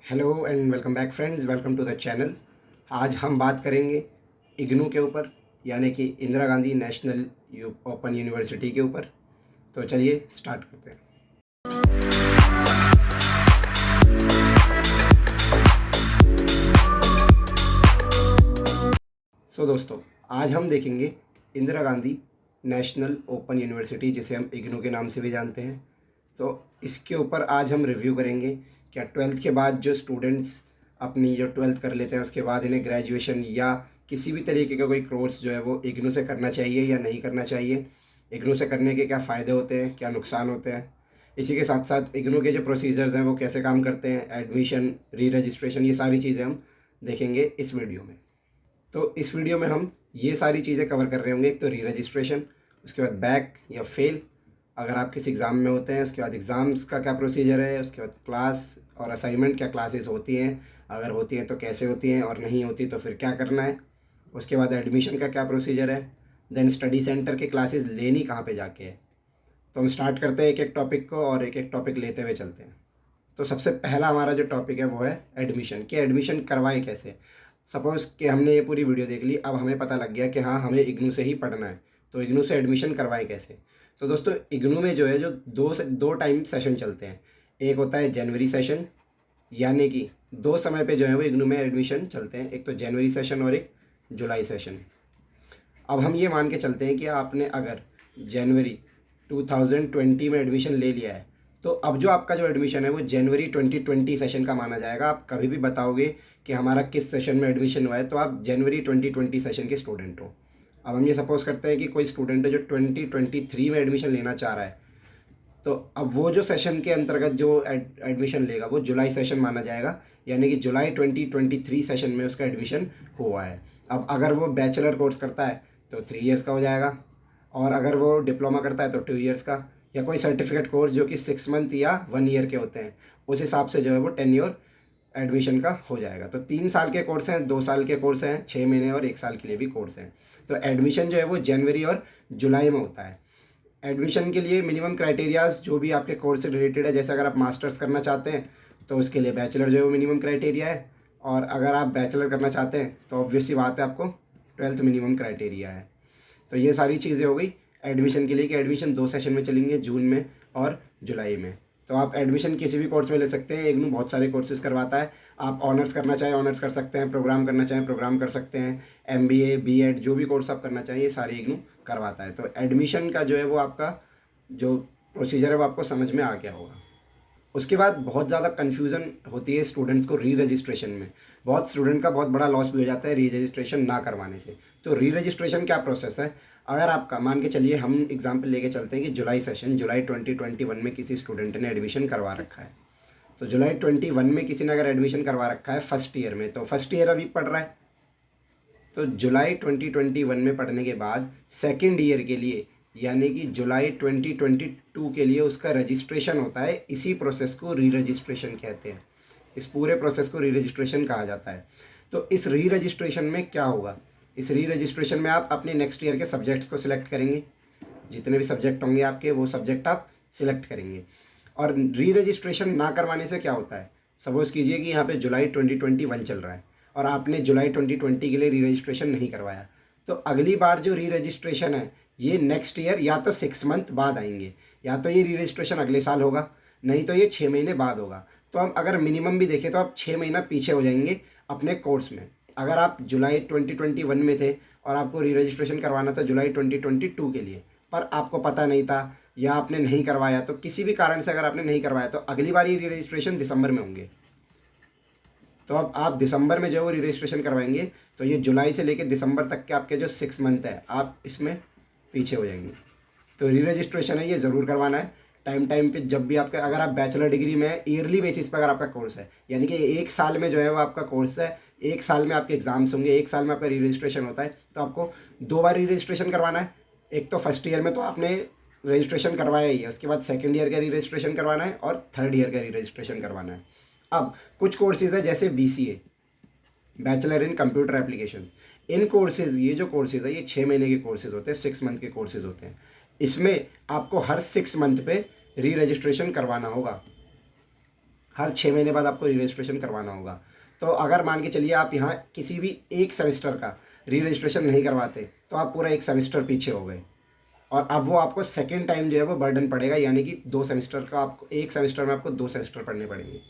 Hello and welcome back friends, welcome to the channel. आज हम बात करेंगे इग्नू के ऊपर, यानी कि Indira Gandhi national open university के ऊपर। तो चलिए स्टार्ट करते हैं। दोस्तों, आज हम देखेंगे Indira Gandhi national open university, जिसे हम इग्नू के नाम से भी जानते हैं। तो इसके ऊपर आज हम रिव्यू करेंगे। क्या 12th के बाद जो स्टूडेंट्स अपनी जो 12th कर लेते हैं उसके बाद इन्हें ग्रेजुएशन या किसी भी तरीके का कोई कोर्स जो है वो इग्नू से करना चाहिए या नहीं करना चाहिए, इग्नू से करने के क्या फ़ायदे होते हैं, क्या नुकसान होते हैं। इसी के साथ साथ इग्नू के जो प्रोसीजर्स हैं वो कैसे काम करते हैं, एडमिशन, री रजिस्ट्रेशन, ये सारी चीज़ें हम देखेंगे इस वीडियो में। तो इस वीडियो में हम ये सारी चीज़ें कवर कर रहे होंगे। एक तो री रजिस्ट्रेशन, उसके बाद बैक या फेल अगर आप किसी एग्ज़ाम में होते हैं, उसके बाद एग्ज़ाम्स का क्या प्रोसीजर है, उसके बाद क्लास और असाइनमेंट क्या क्लासेस होती हैं, अगर होती हैं तो कैसे होती हैं, और नहीं होती तो फिर क्या करना है। उसके बाद एडमिशन का क्या प्रोसीजर है, देन स्टडी सेंटर के क्लासेस लेनी कहाँ पे जाके है। तो हम स्टार्ट करते हैं एक एक टॉपिक को और एक एक टॉपिक लेते हुए चलते हैं। तो सबसे पहला हमारा जो टॉपिक है वो है एडमिशन, कि एडमिशन करवाएं कैसे। सपोज़ कि हमने ये पूरी वीडियो देख ली, अब हमें पता लग गया कि हाँ, हमें इग्नू से ही पढ़ना है, तो इग्नू से एडमिशन करवाएं कैसे। तो दोस्तों, इग्नू में जो है जो दो टाइम सेशन चलते हैं। एक होता है जनवरी सेशन, यानी कि दो समय पे जो है वो इग्नू में एडमिशन चलते हैं, एक तो जनवरी सेशन और एक जुलाई सेशन। अब हम ये मान के चलते हैं कि आपने अगर जनवरी 2020 में एडमिशन ले लिया है, तो अब जो आपका जो एडमिशन है वो जनवरी 2020 सेशन का माना जाएगा। आप कभी भी बताओगे कि हमारा किस सेशन में एडमिशन हुआ है, तो आप जनवरी 2020 सेशन के स्टूडेंट हो। अब हम ये सपोज़ करते हैं कि कोई स्टूडेंट है जो 2023 में एडमिशन लेना चाह रहा है, तो अब वो जो सेशन के अंतर्गत जो एडमिशन लेगा वो जुलाई सेशन माना जाएगा, यानी कि जुलाई 2023 सेशन में उसका एडमिशन हुआ है। अब अगर वो बैचलर कोर्स करता है तो 3 इयर्स का हो जाएगा, और अगर वो डिप्लोमा करता है तो 2 इयर्स का, या कोई सर्टिफिकेट कोर्स जो कि 6 मंथ या 1 ईयर के होते हैं, उस हिसाब से जो है वो 10 ईयर एडमिशन का हो जाएगा। तो 3 साल के कोर्स हैं, 2 साल के कोर्स हैं, 6 महीने और 1 साल के लिए भी कोर्स हैं। तो एडमिशन जो है वो जनवरी और जुलाई में होता है। एडमिशन के लिए मिनिमम क्राइटेरियाज जो भी आपके कोर्स से रिलेटेड है, जैसे अगर आप मास्टर्स करना चाहते हैं तो उसके लिए बैचलर जो है वो मिनिमम क्राइटेरिया है, और अगर आप बैचलर करना चाहते हैं तो ऑब्वियस सी बात है, आपको 12th मिनिमम क्राइटेरिया है। तो ये सारी चीज़ें हो गई एडमिशन के लिए, कि एडमिशन 2 सेशन में चलेंगे, जून में और जुलाई में। तो आप एडमिशन किसी भी कोर्स में ले सकते हैं, इग्नू बहुत सारे कोर्सेज करवाता है। आप ऑनर्स करना चाहें ऑनर्स कर सकते हैं, प्रोग्राम करना चाहें प्रोग्राम कर सकते हैं, MBA BEd जो भी कोर्स आप करना चाहें ये सारे इग्नू करवाता है। तो एडमिशन का जो है वो आपका जो प्रोसीजर है वो आपको समझ में आ गया होगा। उसके बाद बहुत ज़्यादा कन्फ्यूज़न होती है स्टूडेंट्स को री रजिस्ट्रेशन में। बहुत स्टूडेंट का बहुत बड़ा लॉस भी हो जाता है री रजिस्ट्रेशन ना करवाने से। तो री रजिस्ट्रेशन क्या प्रोसेस है, अगर आपका मान के चलिए, हम एग्जांपल लेके चलते हैं कि जुलाई 2021 में किसी स्टूडेंट ने एडमिशन करवा रखा है। तो जुलाई 21 में किसी ने अगर एडमिशन करवा रखा है फर्स्ट ईयर में, तो फर्स्ट ईयर अभी पढ़ रहा है, तो जुलाई 2021 में पढ़ने के बाद सेकेंड ईयर के लिए, यानी कि जुलाई 2022 के लिए उसका रजिस्ट्रेशन होता है। इसी प्रोसेस को री रजिस्ट्रेशन कहते हैं। इस पूरे प्रोसेस को री रजिस्ट्रेशन कहा जाता है। तो इस री रजिस्ट्रेशन में क्या होगा, इस री रजिस्ट्रेशन में आप अपने नेक्स्ट ईयर के सब्जेक्ट्स को सिलेक्ट करेंगे। जितने भी सब्जेक्ट होंगे आपके, वो सब्जेक्ट आप सिलेक्ट करेंगे। और री रजिस्ट्रेशन ना करवाने से क्या होता है, सपोज़ कीजिए कि यहाँ पे जुलाई 2021 चल रहा है और आपने जुलाई 2020 के लिए री रजिस्ट्रेशन नहीं करवाया, तो अगली बार जो री रजिस्ट्रेशन है ये नेक्स्ट ईयर या तो 6 मंथ बाद आएंगे, या तो ये री रजिस्ट्रेशन अगले साल होगा, नहीं तो ये 6 महीने बाद होगा। तो हम अगर मिनिमम भी देखें तो आप 6 महीना पीछे हो जाएंगे अपने कोर्स में। अगर आप जुलाई 2021 में थे और आपको री रजिस्ट्रेशन करवाना था जुलाई 2022 के लिए, पर आपको पता नहीं था या आपने नहीं करवाया, तो किसी भी कारण से अगर आपने नहीं करवाया तो अगली बार ये री रजिस्ट्रेशन दिसंबर में होंगे। तो अब आप दिसंबर में जो है वो री रजिस्ट्रेशन करवाएंगे, तो ये जुलाई से लेकर दिसंबर तक के आपके जो 6 मंथ है आप इसमें पीछे हो जाएंगे। तो री रजिस्ट्रेशन है ये ज़रूर करवाना है टाइम पे। जब भी आपका, अगर आप बैचलर डिग्री में ईयरली बेसिस पर अगर आपका कोर्स है, यानी कि 1 साल में जो है वो आपका कोर्स है, 1 साल में आपके एग्ज़ाम्स होंगे, 1 साल में आपका री रजिस्ट्रेशन होता है, तो आपको 2 बार री रजिस्ट्रेशन करवाना है। एक तो फर्स्ट ईयर में तो आपने रजिस्ट्रेशन करवाया ही है, उसके बाद सेकेंड ईयर का री रजिस्ट्रेशन करवाना है और थर्ड ईयर का री रजिस्ट्रेशन करवाना है। अब कुछ कोर्सेज़ है जैसे BCA, bachelor in computer application. In courses, ये जो कोर्सेज़ है ये 6 महीने के कोर्सेज़ होते हैं, 6 मंथ के कोर्सेज़ होते हैं। इसमें आपको हर 6 मंथ पे री रजिस्ट्रेशन करवाना होगा। हर 6 महीने बाद आपको री रजिस्ट्रेशन करवाना होगा। तो अगर मान के चलिए आप यहाँ किसी भी एक सेमेस्टर का री रजिस्ट्रेशन नहीं करवाते तो आप पूरा एक सेमेस्टर पीछे हो गए, और अब वो आपको सेकेंड टाइम जो है वो बर्डन पड़ेगा, यानी कि 2 सेमेस्टर का आपको, एक सेमेस्टर में आपको 2 सेमेस्टर पढ़ने पड़ेंगे।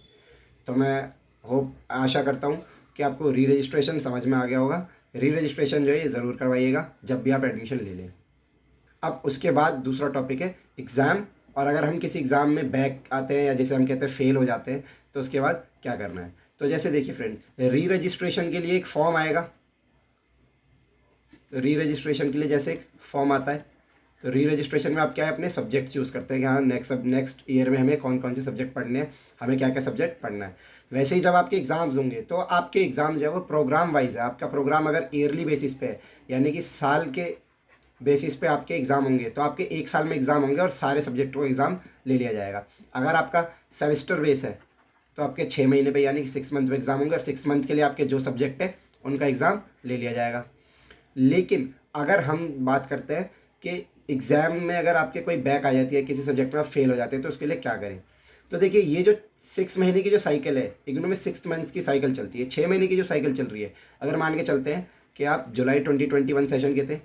तो मैं होप आशा करता हूँ कि आपको री रजिस्ट्रेशन समझ में आ गया होगा। री रजिस्ट्रेशन जो है ये ज़रूर करवाइएगा जब भी आप एडमिशन ले लें। अब उसके बाद दूसरा टॉपिक है एग्ज़ाम, और अगर हम किसी एग्ज़ाम में बैक आते हैं या जैसे हम कहते हैं फेल हो जाते हैं तो उसके बाद क्या करना है। तो जैसे देखिए फ्रेंड, री रजिस्ट्रेशन के लिए एक फॉर्म आएगा। री रजिस्ट्रेशन के लिए जैसे एक फॉर्म आता है, तो री रजिस्ट्रेशन में आप क्या है अपने सब्जेक्ट चूज़ करते हैं कि हाँ नेक्स्ट ईयर में हमें कौन कौन से सब्जेक्ट पढ़ने हैं, हमें क्या क्या सब्जेक्ट पढ़ना है। वैसे ही जब आपके एग्ज़ाम्स होंगे तो आपके एग्ज़ाम जो है वो प्रोग्राम वाइज है। आपका प्रोग्राम अगर ईयरली बेसिस पे है, यानी कि साल के बेसिस पे आपके एग्ज़ाम होंगे, तो आपके एक साल में एग्ज़ाम होंगे और सारे सब्जेक्टों का एग्ज़ाम ले लिया जाएगा। अगर आपका सेमेस्टर बेस है तो आपके 6 महीने पे यानी कि 6 मंथ में एग्ज़ाम होंगे, और 6 मंथ के लिए आपके जो सब्जेक्ट है उनका एग्ज़ाम ले लिया जाएगा। लेकिन अगर हम बात करते हैं कि एग्ज़ाम में अगर आपके कोई बैक आ जाती है, किसी सब्जेक्ट में आप फेल हो जाते हैं, तो उसके लिए क्या करें। तो देखिए, ये जो 6 महीने की जो साइकिल है, इग्नू में 6 मंथ्स की साइकिल चलती है। 6 महीने की जो साइकिल चल रही है, अगर मान के चलते हैं कि आप जुलाई 2021 सेशन के थे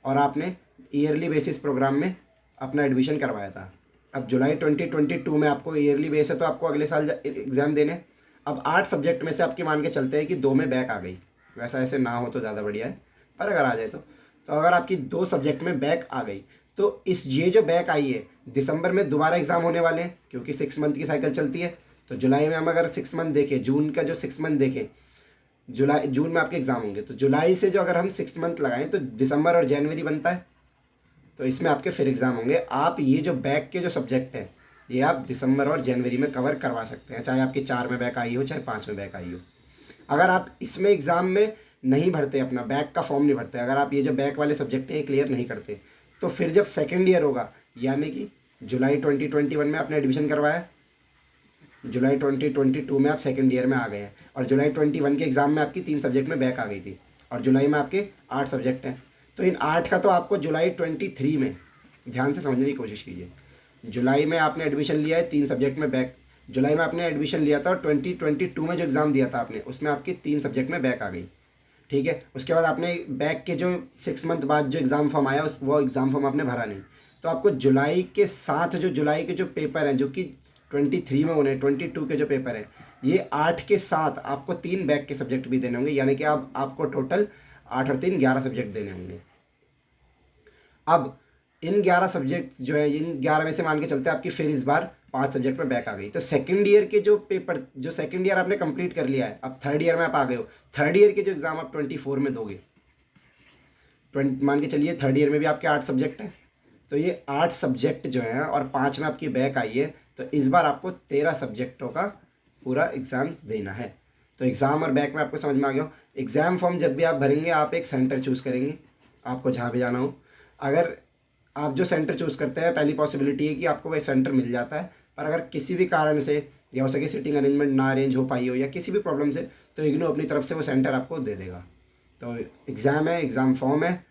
और आपने ईयरली बेसिस प्रोग्राम में अपना एडमिशन करवाया था। अब जुलाई 2022 में आपको ईयरली बेस है तो आपको अगले साल एग्ज़ाम देने। अब 8 सब्जेक्ट में से आपके मान के चलते हैं कि 2 में बैक आ गई, वैसा ऐसे ना हो तो ज़्यादा बढ़िया है, पर अगर आ जाए तो अगर आपकी 2 सब्जेक्ट में बैक आ गई तो ये जो बैक आई है, दिसंबर में दोबारा एग्ज़ाम होने वाले हैं, क्योंकि 6 मंथ की साइकिल चलती है। तो जुलाई में हम अगर 6 मंथ देखें, जून का जो 6 मंथ देखें, जून में आपके एग्ज़ाम होंगे, तो जुलाई से जो अगर हम 6 मंथ लगाएं तो दिसंबर और जनवरी बनता है, तो इसमें आपके फिर एग्ज़ाम होंगे। आप ये जो बैक के जो सब्जेक्ट हैं ये आप दिसंबर और जनवरी में कवर करवा सकते हैं, चाहे आपकी 4 में बैक आई हो चाहे 5 में बैक आई हो। अगर आप इसमें एग्ज़ाम में नहीं भरते, अपना बैक का फॉर्म नहीं भरते, अगर आप ये जो बैक वाले सब्जेक्ट हैं क्लियर नहीं करते, तो फिर जब सेकेंड ईयर होगा, यानी कि जुलाई 2021 में आपने एडमिशन करवाया, जुलाई 2022 में आप सेकेंड ईयर में आ गए हैं, और जुलाई 21 के एग्ज़ाम में आपकी 3 सब्जेक्ट में बैक आ गई थी, और जुलाई में आपके 8 सब्जेक्ट हैं। तो इन 8 का तो आपको जुलाई 23 में, ध्यान से समझने की कोशिश कीजिए, जुलाई में आपने एडमिशन लिया है, 3 सब्जेक्ट में बैक, जुलाई में आपने एडमिशन लिया था और 2022 में जो एग्ज़ाम दिया था आपने, उसमें आपकी 3 सब्जेक्ट में बैक आ गई, ठीक है। उसके बाद आपने बैक के जो 6 मंथ बाद जो एग्ज़ाम फॉर्म आया, वो एग्ज़ाम फॉर्म आपने भरा नहीं, तो आपको जुलाई के साथ जो जुलाई के जो पेपर हैं, जो कि 23 में होने, 22 के जो पेपर हैं, ये 8 के साथ आपको 3 बैक के सब्जेक्ट भी देने होंगे, यानी कि आपको टोटल 8 और 3 11 सब्जेक्ट देने होंगे। अब इन 11 सब्जेक्ट जो है, इन 11 में से मान के चलते हैं आपकी फिर इस बार 5 सब्जेक्ट में बैक आ गई, तो सेकंड ईयर के जो पेपर, जो सेकंड ईयर आपने कंप्लीट कर लिया है, अब थर्ड ईयर में आप आ गए हो, थर्ड ईयर के जो एग्ज़ाम आप 24 में दोगे, मान के चलिए थर्ड ईयर में भी आपके 8 सब्जेक्ट हैं, तो ये 8 सब्जेक्ट जो हैं और 5 में आपकी बैक आई है, तो इस बार आपको 13 सब्जेक्टों का पूरा एग्ज़ाम देना है। तो एग्ज़ाम और बैक में आपको समझ में आ गया। एग्ज़ाम फॉर्म जब भी आप भरेंगे, आप एक सेंटर चूज़ करेंगे, आपको जहाँ भी जाना हो। अगर आप जो सेंटर चूज़ करते हैं, पहली पॉसिबिलिटी है कि आपको वह सेंटर मिल जाता है, पर अगर किसी भी कारण से, या हो सके सीटिंग अरेंजमेंट ना अरेंज हो पाई हो या किसी भी प्रॉब्लम से, तो इग्नू अपनी तरफ से वो सेंटर आपको दे देगा। तो एग्ज़ाम है, एग्ज़ाम फॉर्म है,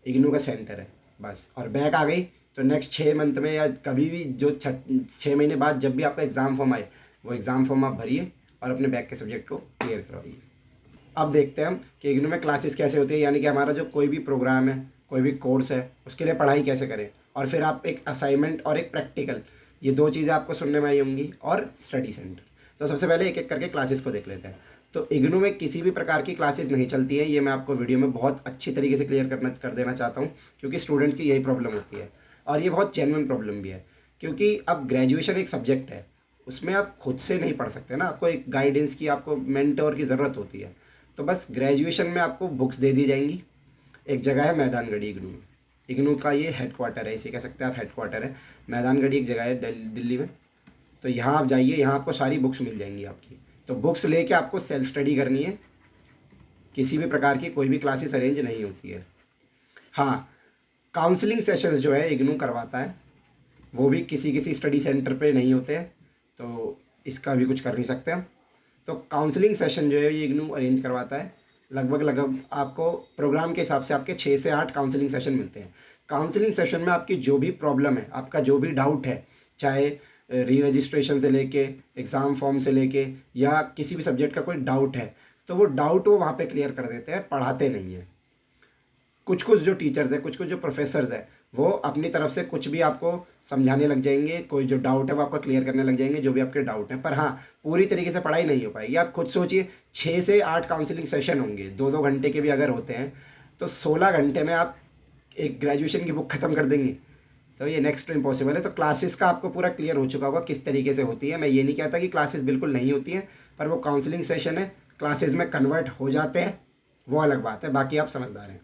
इग्नू का सेंटर है, बस। और बैक आ गई तो नेक्स्ट 6 मंथ में या कभी भी जो 6 महीने बाद जब भी आपका एग्ज़ाम फॉर्म आए, वो एग्ज़ाम फॉर्म आप भरिए और अपने बैक के सब्जेक्ट को क्लियर करवाइए। अब देखते हैं हम कि इग्नू में क्लासेस कैसे होती है, यानी कि हमारा जो कोई भी प्रोग्राम है, कोई भी कोर्स है, उसके लिए पढ़ाई कैसे करें, और फिर आप एक असाइनमेंट और एक प्रैक्टिकल, ये 2 चीज़ें आपको सुनने में आई होंगी, और स्टडी सेंटर। तो सबसे पहले एक एक करके क्लासेस को देख लेते हैं। तो इग्नू में किसी भी प्रकार की क्लासेस नहीं चलती है, ये मैं आपको वीडियो में बहुत अच्छी तरीके से क्लियर कर देना चाहता हूँ, क्योंकि स्टूडेंट्स की यही प्रॉब्लम होती है, और ये बहुत जेन्युइन प्रॉब्लम भी है। क्योंकि अब ग्रेजुएशन एक सब्जेक्ट है, उसमें आप खुद से नहीं पढ़ सकते ना, आपको एक गाइडेंस की, आपको मेंटोर की ज़रूरत होती है। तो बस ग्रेजुएशन में आपको बुक्स दे दी जाएंगी। एक जगह है मैदानगढ़ी, इग्नू में, इग्नू का ये हेडक्वार्टर है, इसे कह सकते हैं आप, हेडक्वार्टर है मैदानगढ़ी, एक जगह है दिल्ली में। तो यहाँ आप जाइए, यहाँ आपको सारी बुक्स मिल जाएंगी आपकी। तो बुक्स लेके आपको सेल्फ स्टडी करनी है, किसी भी प्रकार की कोई भी क्लासेस अरेंज नहीं होती है। हाँ, काउंसलिंग सेशंस जो है इग्नू करवाता है, वो भी किसी किसी स्टडी सेंटर पे नहीं होते हैं, तो इसका भी कुछ कर नहीं सकते हम। तो काउंसलिंग सेशन जो है ये इग्नू अरेंज करवाता है। लगभग आपको प्रोग्राम के हिसाब से आपके 6 से 8 काउंसलिंग सेशन मिलते हैं। काउंसलिंग सेशन में आपकी जो भी प्रॉब्लम है, आपका जो भी डाउट है, चाहे री रजिस्ट्रेशन से लेके एग्ज़ाम फॉर्म से लेके या किसी भी सब्जेक्ट का कोई डाउट है तो वो डाउट वो वहाँ पे क्लियर कर देते हैं, पढ़ाते नहीं हैं। कुछ कुछ जो टीचर्स हैं, कुछ कुछ जो प्रोफेसर्स हैं, वो अपनी तरफ से कुछ भी आपको समझाने लग जाएंगे, कोई जो डाउट है वो आपका क्लियर करने लग जाएंगे, जो भी आपके डाउट हैं। पर हाँ, पूरी तरीके से पढ़ाई नहीं हो पाएगी। आप खुद सोचिए, 6 से 8 काउंसलिंग सेशन होंगे, 2-2 घंटे के भी अगर होते हैं, तो 16 घंटे में आप एक ग्रेजुएशन की बुक ख़त्म कर देंगे। तो ये नेक्स्ट टू इम्पॉसिबल है। तो क्लासेस का आपको पूरा क्लियर हो चुका होगा किस तरीके से होती है। मैं ये नहीं कहता कि क्लासेस बिल्कुल नहीं होती हैं, पर वो काउंसलिंग सेशन है, क्लासेस में कन्वर्ट हो जाते हैं, वो अलग बात है। बाकी आप समझदार हैं।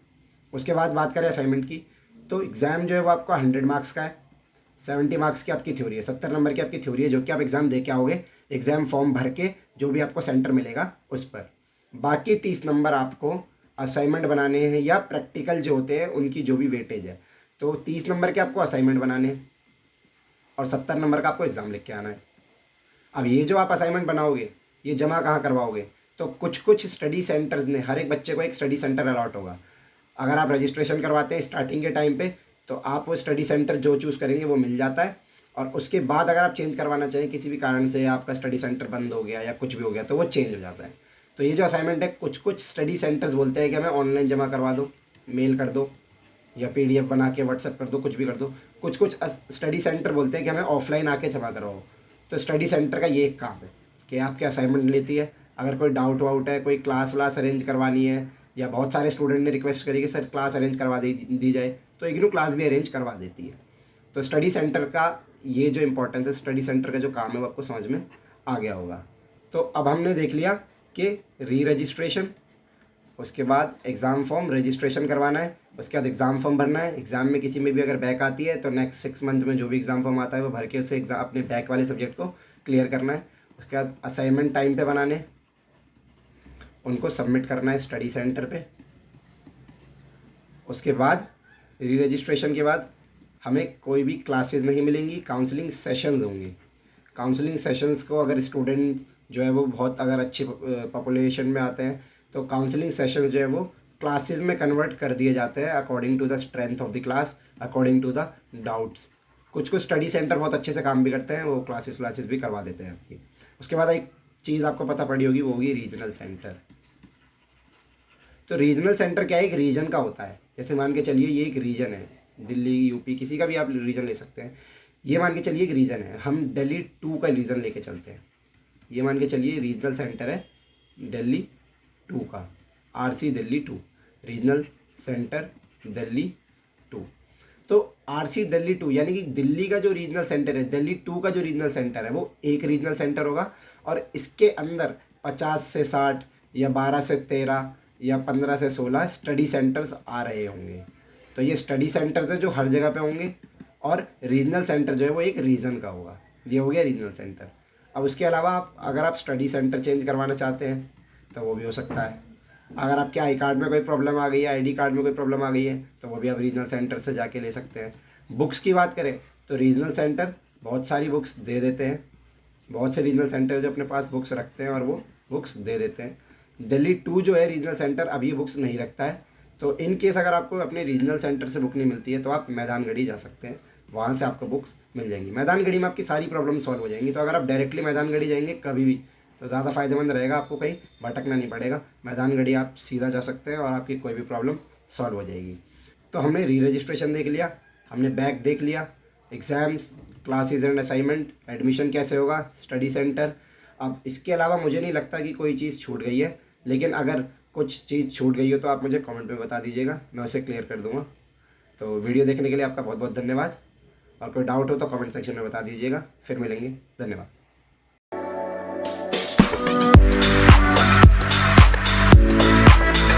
उसके बाद बात करें असाइनमेंट की, तो एग्ज़ाम जो है वो आपका 100 मार्क्स का है। 70 मार्क्स की आपकी थ्योरी है, 70 नंबर की आपकी थ्योरी है, जो कि आप एग्ज़ाम दे के आओगे, एग्ज़ाम फॉर्म भर के जो भी आपको सेंटर मिलेगा उस पर। बाकी 30 नंबर आपको असाइनमेंट बनाने हैं या प्रैक्टिकल जो होते हैं उनकी जो भी वेटेज है। तो 30 नंबर के आपको असाइनमेंट बनाने हैं और 70 नंबर का आपको एग्ज़ाम लिख के आना है। अब ये जो आप असाइनमेंट बनाओगे, ये जमा कहाँ करवाओगे? तो कुछ कुछ स्टडी सेंटर्स ने, हर एक बच्चे को एक स्टडी सेंटर अलॉट होगा। अगर आप रजिस्ट्रेशन करवाते हैं स्टार्टिंग के टाइम पे, तो आप वो स्टडी सेंटर जो चूज़ करेंगे वो मिल जाता है। और उसके बाद अगर आप चेंज करवाना चाहें, किसी भी कारण से आपका स्टडी सेंटर बंद हो गया या कुछ भी हो गया, तो वो चेंज हो जाता है। तो ये जो असाइनमेंट है, कुछ कुछ स्टडी सेंटर्स बोलते हैं कि हमें ऑनलाइन जमा करवा दो, मेल कर दो या PDF बना के व्हाट्सएप कर दो, कुछ भी कर दो। कुछ कुछ स्टडी सेंटर बोलते हैं कि हमें ऑफलाइन आके जमा करवाओ। तो स्टडी सेंटर का ये एक काम है कि आपके असाइनमेंट लेती है। अगर कोई डाउट वाउट है, कोई क्लास व्लास अरेंज करवानी है, या बहुत सारे स्टूडेंट ने रिक्वेस्ट करी कि सर क्लास अरेंज करवा दी जाए, तो इग्नू क्लास भी अरेंज करवा देती है। तो स्टडी सेंटर का ये जो इम्पोर्टेंस है, स्टडी सेंटर का जो काम है, वो आपको समझ में आ गया होगा। तो अब हमने देख लिया कि री रजिस्ट्रेशन, उसके बाद एग्ज़ाम फॉर्म रजिस्ट्रेशन करवाना है, उसके बाद एग्ज़ाम फॉर्म भरना है। एग्ज़ाम में किसी में भी अगर बैक आती है तो नेक्स्ट 6 मंथ में जो भी एग्ज़ाम फॉर्म आता है वो भर के उससे एग्ज़ाम अपने बैक वाले सब्जेक्ट को क्लियर करना है। उसके बाद असाइनमेंट टाइम पे बनाने, उनको सबमिट करना है स्टडी सेंटर पे। उसके बाद री रजिस्ट्रेशन के बाद हमें कोई भी क्लासेस नहीं मिलेंगी, काउंसलिंग सेशंस होंगे। काउंसलिंग सेशंस को अगर स्टूडेंट जो है वो बहुत अगर अच्छी पॉपुलेशन में आते हैं, तो काउंसलिंग सेशंस जो है वो क्लासेस में कन्वर्ट कर दिए जाते हैं according to the strength of the class, according to the doubts. कुछ कुछ स्टडी सेंटर बहुत अच्छे से काम भी करते हैं, वो क्लासेस भी करवा देते हैं आपकी। उसके बाद एक चीज़ आपको पता पड़ी होगी, वो होगी रीजनल सेंटर। तो रीजनल सेंटर क्या है? एक रीजन का होता है। जैसे मान के चलिए ये एक रीजन है, दिल्ली, यूपी, किसी का भी आप रीजन ले सकते हैं। ये मान के चलिए एक रीजन है, हम दिल्ली 2 का रीजन लेके चलते हैं। ये मान के चलिए रीजनल सेंटर है दिल्ली 2 का, RC Delhi 2, regional centre Delhi 2। तो RC दिल्ली 2 यानी कि दिल्ली का जो रीजनल सेंटर है, दिल्ली 2 का जो रीजनल सेंटर है, वो एक रीजनल सेंटर होगा और इसके अंदर 50 से 60 या 12 से 13 या 15 से 16 स्टडी सेंटर्स आ रहे होंगे। तो ये स्टडी सेंटर्स है जो हर जगह पे होंगे, और रीजनल सेंटर जो है वो एक रीजन का होगा। ये हो गया रीजनल सेंटर। अब उसके अलावा आप अगर आप स्टडी सेंटर चेंज करवाना चाहते हैं तो वो भी हो सकता है। अगर आपके आई कार्ड में कोई प्रॉब्लम आ गई है, ID कार्ड में कोई प्रॉब्लम आ गई है, तो वो भी आप रीजनल सेंटर से जाके ले सकते हैं। बुक्स की बात करें तो रीजनल सेंटर बहुत सारी बुक्स दे देते हैं। बहुत से रीजनल सेंटर जो अपने पास बुक्स रखते हैं और वो बुक्स दे देते हैं। दिल्ली 2 जो है रीजनल सेंटर, अब ये बुक्स नहीं रखता है। तो इन केस अगर आपको अपने रीजनल सेंटर से बुक नहीं मिलती है तो आप मैदानगढ़ी जा सकते हैं, वहाँ से आपको बुक्स मिल जाएंगी। मैदानगढ़ी में आपकी सारी प्रॉब्लम सॉल्व हो जाएंगी। तो अगर आप डायरेक्टली मैदानगढ़ी जाएंगे कभी भी, तो ज़्यादा फ़ायदेमंद रहेगा, आपको कहीं भटकना नहीं पड़ेगा। मैदानगढ़ी आप सीधा जा सकते हैं और आपकी कोई भी प्रॉब्लम सॉल्व हो जाएगी। तो हमने री रजिस्ट्रेशन देख लिया, हमने बैक देख लिया, exams, classes and assignment, admission कैसे होगा, स्टडी सेंटर। अब इसके अलावा मुझे नहीं लगता कि कोई चीज़ छूट गई है, लेकिन अगर कुछ चीज़ छूट गई हो तो आप मुझे कमेंट में बता दीजिएगा, मैं उसे क्लियर कर दूँगा। तो वीडियो देखने के लिए आपका बहुत बहुत धन्यवाद, और कोई डाउट हो तो कमेंट सेक्शन में बता दीजिएगा। फिर मिलेंगे, धन्यवाद।